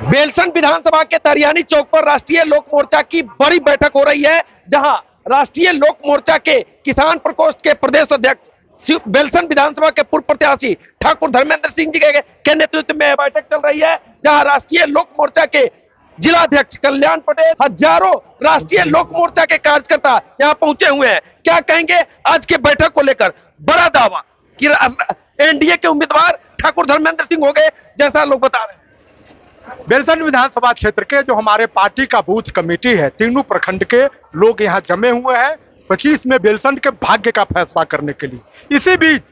बेलसन विधानसभा के तरियानी चौक पर राष्ट्रीय लोक मोर्चा की बड़ी बैठक हो रही है, जहां राष्ट्रीय लोक मोर्चा के किसान प्रकोष्ठ के प्रदेश अध्यक्ष बेलसन विधानसभा के पूर्व प्रत्याशी ठाकुर धर्मेंद्र सिंह जी के नेतृत्व में बैठक चल रही है, जहां राष्ट्रीय लोक मोर्चा के जिलाध्यक्ष कल्याण पटेल, हजारों राष्ट्रीय लोक मोर्चा के कार्यकर्ता यहां पहुंचे हुए हैं। क्या कहेंगे आज के बैठक को लेकर? बड़ा दावा कि एनडीए के उम्मीदवार ठाकुर धर्मेंद्र सिंह हो गए, जैसा लोग बता रहे हैं। बेलसन विधानसभा क्षेत्र के जो हमारे पार्टी का बूथ कमेटी है, तीनों प्रखंड के लोग यहाँ जमे हुए हैं 25 में बेलसन के भाग्य का फैसला करने के लिए। इसी बीच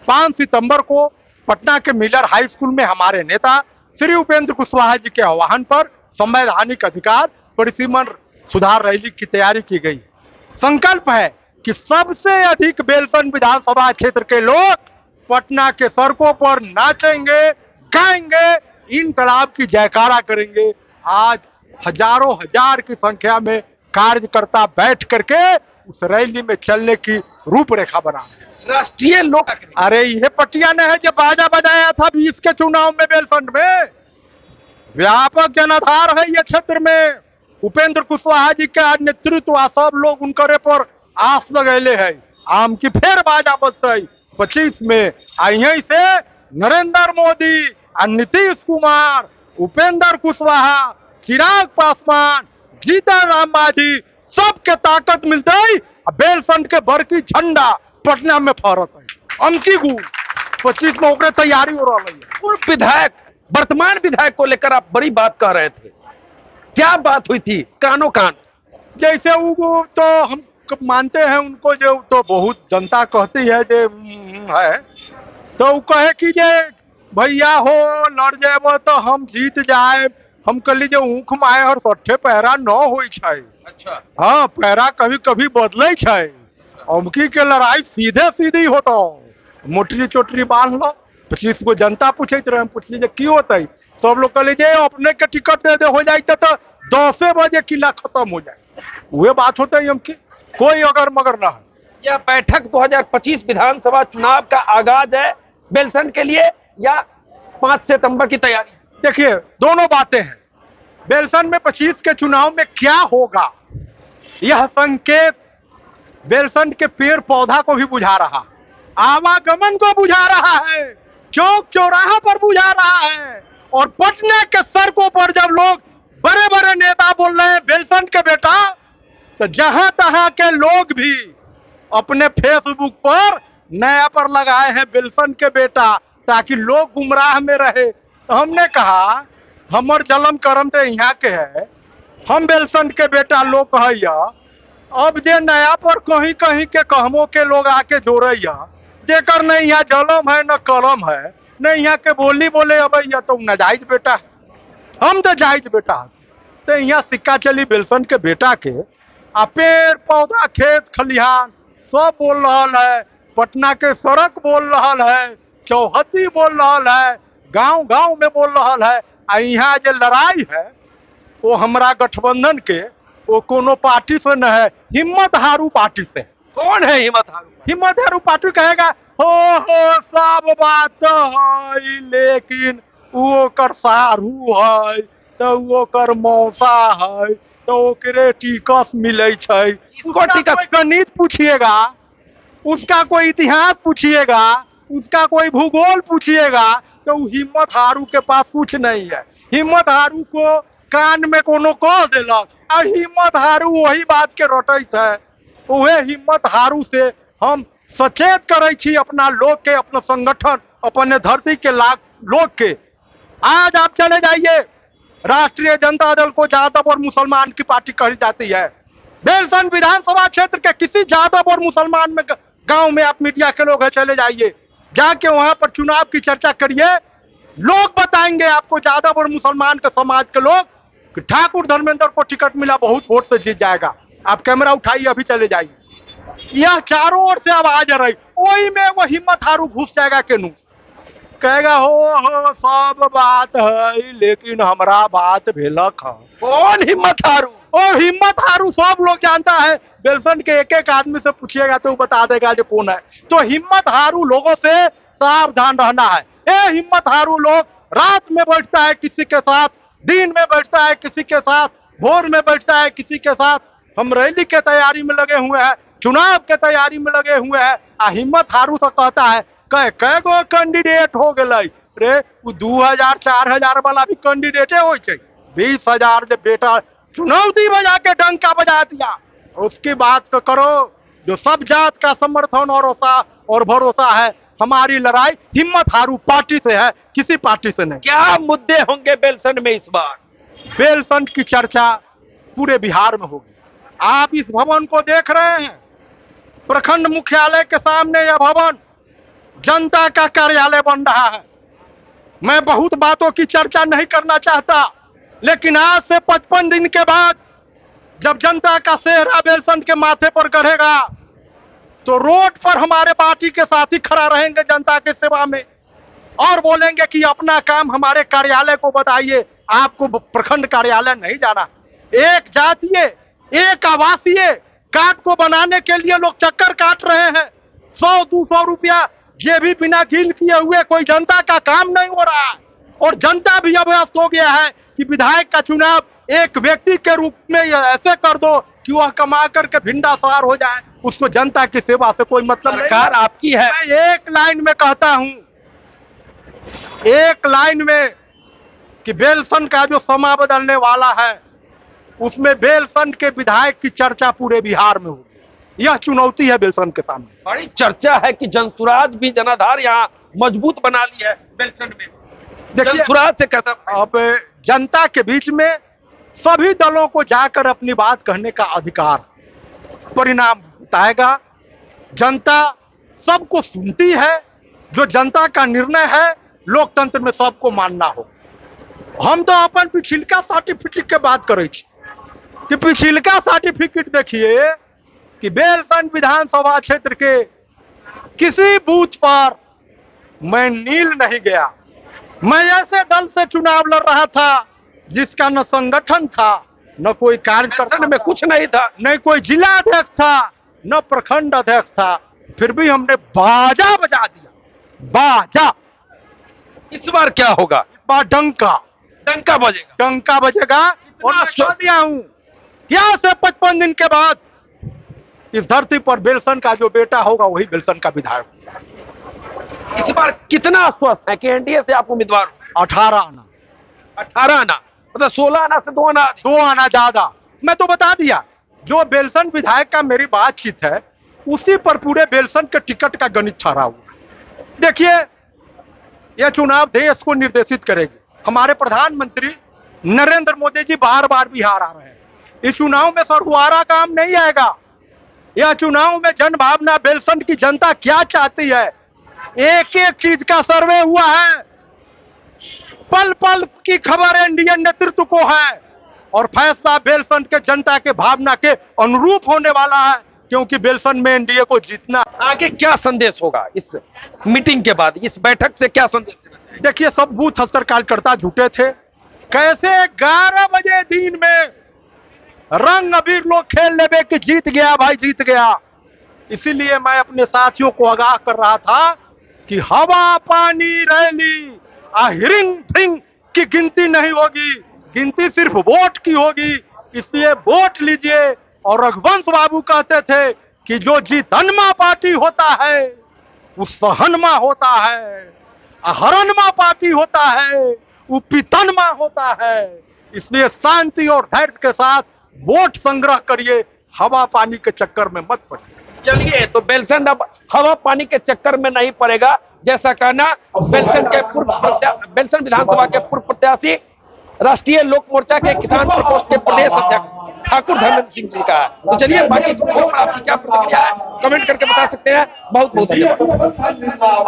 5 सितंबर को पटना के मिलर हाई स्कूल में हमारे नेता श्री उपेंद्र कुशवाहा जी के आह्वान पर संवैधानिक अधिकार परिसीमन सुधार रैली की तैयारी की गई। संकल्प है कि सबसे अधिक बेलसन विधानसभा क्षेत्र के लोग पटना के सड़कों पर नाचेंगे, गाएंगे, इनकलाब की जयकारा करेंगे। आज हजारों हजार की संख्या में कार्यकर्ता बैठ करके उस रैली में चलने की रूपरेखा बना राष्ट्रीय लोक। अरे ये पटिया ने है जो बाजा बजाया था 20 के चुनाव में बेलसन में। व्यापक जनाधार है ये क्षेत्र में। उपेंद्र कुशवाहा जी के नेतृत्व सब लोग उनकरे पर आस लगेले है। आम की फिर बाजा बजते 25 में। यहीं से नरेंद्र मोदी, नीतीश कुमार, उपेंद्र कुशवाहा, चिराग पासवान, जीतन राम मांझी सबके ताकत मिलते ही बेलसन के बड़की झंडा पटना में फहरत है। अमकी गुड़ 25 में ओकरे तैयारी हो रही है। पूर्व विधायक, वर्तमान विधायक को लेकर आप बड़ी बात कह रहे थे, क्या बात हुई थी? कानो कान जैसे वो तो हम मानते हैं उनको, जो तो बहुत जनता कहती है जे है, तो वो कहे कि जे भैया हो लड़ जाए तो हम जीत जाए। हम कहली जो ऊख माए और सट्ठे पैरा न हो। अच्छा, हाँ, पैरा कभी कभी बदले है। अमकी के लड़ाई सीधे सीधी होता, मोटरी चोटरी बांध लो। 25 को जनता पूछे रहे, पूछली जे की होता। सब लोग कहले जे अपने के टिकट दे दे हो जाए तो 10 बजे किला खत्म हो जाए। वह बात होता है अमकी, कोई अगर मगर ना है। यह बैठक 2025 विधानसभा चुनाव का आगाज है बेलसन के लिए या 5 सितंबर की तैयारी? देखिए, दोनों बातें हैं। बेलसन में 25 के चुनाव में क्या होगा, यह संकेत बेलसन के पेड़ पौधा को भी बुझा रहा, आवागमन को बुझा रहा है, चौक चौराहा पर बुझा रहा है। और पटना के सड़कों पर जब लोग बड़े बड़े नेता बोल रहे हैं बेलसन के बेटा, तो जहां तहां के लोग भी अपने फेसबुक पर नया पर लगाए हैं बेलसन के बेटा, ताकि लोग गुमराह में रहे। तो हमने कहा हमर जन्म कर्म तो यहाँ के है, हम बेलसन के बेटा लोग कहैया। अब जे नया पर कहीं कहीं के कहमों के लोग आके जोड़ैया, जेकर न यहाँ जलम है न कलम है, न यहाँ के बोली बोले अबैया, तो नाजायज बेटा है। हम तो जायज बेटा है। तो यहाँ सिक्का चली बेलसन के बेटा के। आ पेड़ पौधा खेत खलिहान सब बोल रहा है, पटना के सड़क बोल रहा है, चौहद्दी बोल रहा है, गांव गांव में बोल रहा है। यहाँ जो लड़ाई है वो हमारा गठबंधन के वो कोनो पार्टी से न है, हिम्मत हारू पार्टी से। कौन है हिम्मत हारू? हिम्मत हारू पार्टी कहेगा हो सब बात है, लेकिन वो कर सारू है, तो वो कर मौसा है, तो ओकरे टिकट मिले छे। इसको टिकट गणित पूछिएगा, उसका कोई इतिहास पूछिएगा, उसका कोई भूगोल पूछिएगा, तो हिम्मत हारू के पास कुछ नहीं है। हिम्मत हारू को कान में कोनो कह दिलक, और हिम्मत हारू वही बात के रटैत है। वह हिम्मत हारू से हम सचेत करे छी अपना लोग के, अपना संगठन, अपने धरती के लोग के। आज आप चले जाइए, राष्ट्रीय जनता दल को यादव और मुसलमान की पार्टी कही जाती है। बेलसन विधानसभा क्षेत्र के किसी यादव और मुसलमान में गांव में आप मीडिया के लोग हैं, चले जाइए, जाके वहां पर चुनाव की चर्चा करिए। लोग बताएंगे आपको, यादव और मुसलमान के समाज के लोग, कि ठाकुर धर्मेंद्र को टिकट मिला, बहुत वोट से जीत जाएगा। आप कैमरा उठाइए, अभी चले जाइए। यह चारों ओर से आवाज आ रही, वही में वो हिम्मत हारू घुस जाएगा केनू, कहेगा हो सब बात है, लेकिन हमारा बात भेलक है। कौन हिम्मत हारू? और हिम्मत हारू सब लोग जानता है। बेलसन के एक एक आदमी से पूछिएगा तो बता देगा जो कौन है। तो हिम्मत हारू लोगों से सावधान रहना है। ये हिम्मत हारू लोग रात में बैठता है किसी के साथ दिन में बैठता है किसी के साथ, भोर में बैठता है किसी के साथ। हम रैली के तैयारी में लगे हुए हैं, चुनाव के तैयारी में लगे हुए हैं, आ हिम्मत हारू से कहता है कै गो कैंडिडेट हो गए रे। 2000 4000 वाला भी कैंडिडेटे हो, 20,000 जब बेटा चुनौती बजा के डंका बजा दिया। उसकी बात को करो, जो सब जात का समर्थन और भरोसा है। हमारी लड़ाई हिम्मत हारू पार्टी से है, किसी पार्टी से नहीं। क्या मुद्दे होंगे बेलसंड में इस बार? बेलसंड की चर्चा पूरे बिहार में होगी। आप इस भवन को देख रहे हैं, प्रखंड मुख्यालय के सामने यह भवन जनता का कार्यालय बन रहा है। मैं बहुत बातों की चर्चा नहीं करना चाहता, लेकिन आज से 55 दिन के बाद जब जनता का सेहरा बेलसंड के माथे पर गढ़ेगा, तो रोड पर हमारे पार्टी के साथी खड़ा रहेंगे जनता के सेवा में और बोलेंगे कि अपना काम हमारे कार्यालय को बताइए, आपको प्रखंड कार्यालय नहीं जाना। एक जातीय एक आवासीय कार्ड को बनाने के लिए लोग चक्कर काट रहे हैं। 100-200 रुपया ये भी बिना गिल किए हुए कोई जनता का काम नहीं हो रहा है। और जनता भी अभ्यस्त हो गया है कि विधायक का चुनाव एक व्यक्ति के रूप में ऐसे कर दो कि वह कमा करके भिंडा सवार हो जाए, उसको जनता की सेवा से कोई मतलब नहीं। सरकार आपकी है। मैं एक लाइन में कहता हूं, एक लाइन में, कि बेलसंड का जो समा बदलने वाला है उसमें बेलसंड के विधायक की चर्चा पूरे बिहार में होगी। यह चुनौती है बेलसंड के सामने। बड़ी चर्चा है कि जनसुराज भी जनाधार यहाँ मजबूत बना ली है बेलसंड में। देखिए, जनसुराज से कैसा? अब जनता के बीच में सभी दलों को जाकर अपनी बात कहने का अधिकार, परिणाम बताएगा। जनता सबको सुनती है, जो जनता का निर्णय है लोकतंत्र में सबको मानना हो। हम तो अपन पिछिलका सर्टिफिकेट के बात करे कि पिछिलका सर्टिफिकेट देखिए कि बेलसंड विधानसभा क्षेत्र के किसी बूथ पर मैं नील नहीं गया। मैं ऐसे दल से चुनाव लड़ रहा था जिसका न संगठन था, न कोई कार्यकर्ता में कुछ नहीं था, न कोई जिला अध्यक्ष था, न प्रखंड अध्यक्ष था, फिर भी हमने बाजा बजा दिया, बाजा। इस बार क्या होगा? इस बार डंका बजेगा, डंका बजेगा। और मैं कह दिया हूं, क्या से 55 दिन के बाद इस धरती पर बेलसंड का जो बेटा होगा वही बेलसंड का विधायक होगा। इस बार कितना आश्वस्त है कि एनडीए से आप उम्मीदवार हो? 18 आना, 18 आना, मतलब 16 आना से 2 आना, 2 आना ज्यादा। मैं तो बता दिया, जो बेलसंड विधायक का मेरी बातचीत है उसी पर पूरे बेलसंड के टिकट का गणित ठहरा हुआ। देखिए, यह चुनाव देश को निर्देशित करेगी। हमारे प्रधानमंत्री नरेंद्र मोदी जी बार बार बिहार आ रहे हैं। इस चुनाव में सरगुआरा काम नहीं आएगा। यह चुनाव में जन भावना, बेलसंड की जनता क्या चाहती है, एक एक चीज का सर्वे हुआ है। पल पल की खबर एनडीए नेतृत्व को है और फैसला बेलसंड के जनता के भावना के अनुरूप होने वाला है, क्योंकि बेलसंड में एनडीए को जीतना। आगे क्या संदेश होगा इस मीटिंग के बाद, इस बैठक से क्या संदेश? देखिए, सब बूथ स्तर कार्यकर्ता जुटे थे। कैसे 11 बजे दिन में रंग अबीर लोग खेल लेवे कि जीत गया भाई, जीत गया। इसीलिए मैं अपने साथियों को आगाह कर रहा था कि हवा पानी रैली हिरिंग फिरिंग की गिनती नहीं होगी, गिनती सिर्फ वोट की होगी। इसलिए वोट लीजिए। और रघुवंश बाबू कहते थे कि जो जीतनमा पार्टी होता है वो सहनमा होता है, हरणमा पार्टी होता है वो पितनमा होता है। इसलिए शांति और धैर्य के साथ वोट संग्रह करिए, हवा पानी के चक्कर में मत पड़िए। चलिए, तो बेलसंड अब हवा पानी के चक्कर में नहीं पड़ेगा, जैसा कहना बेलसंड विधानसभा के पूर्व प्रत्याशी राष्ट्रीय लोक मोर्चा के किसान प्रकोष्ठ के प्रदेश अध्यक्ष ठाकुर धर्मेंद्र सिंह जी का है। तो चलिए, बाकी इस वीडियो पर आपकी क्या प्रतिक्रिया है कमेंट करके बता सकते हैं। बहुत बहुत धन्यवाद।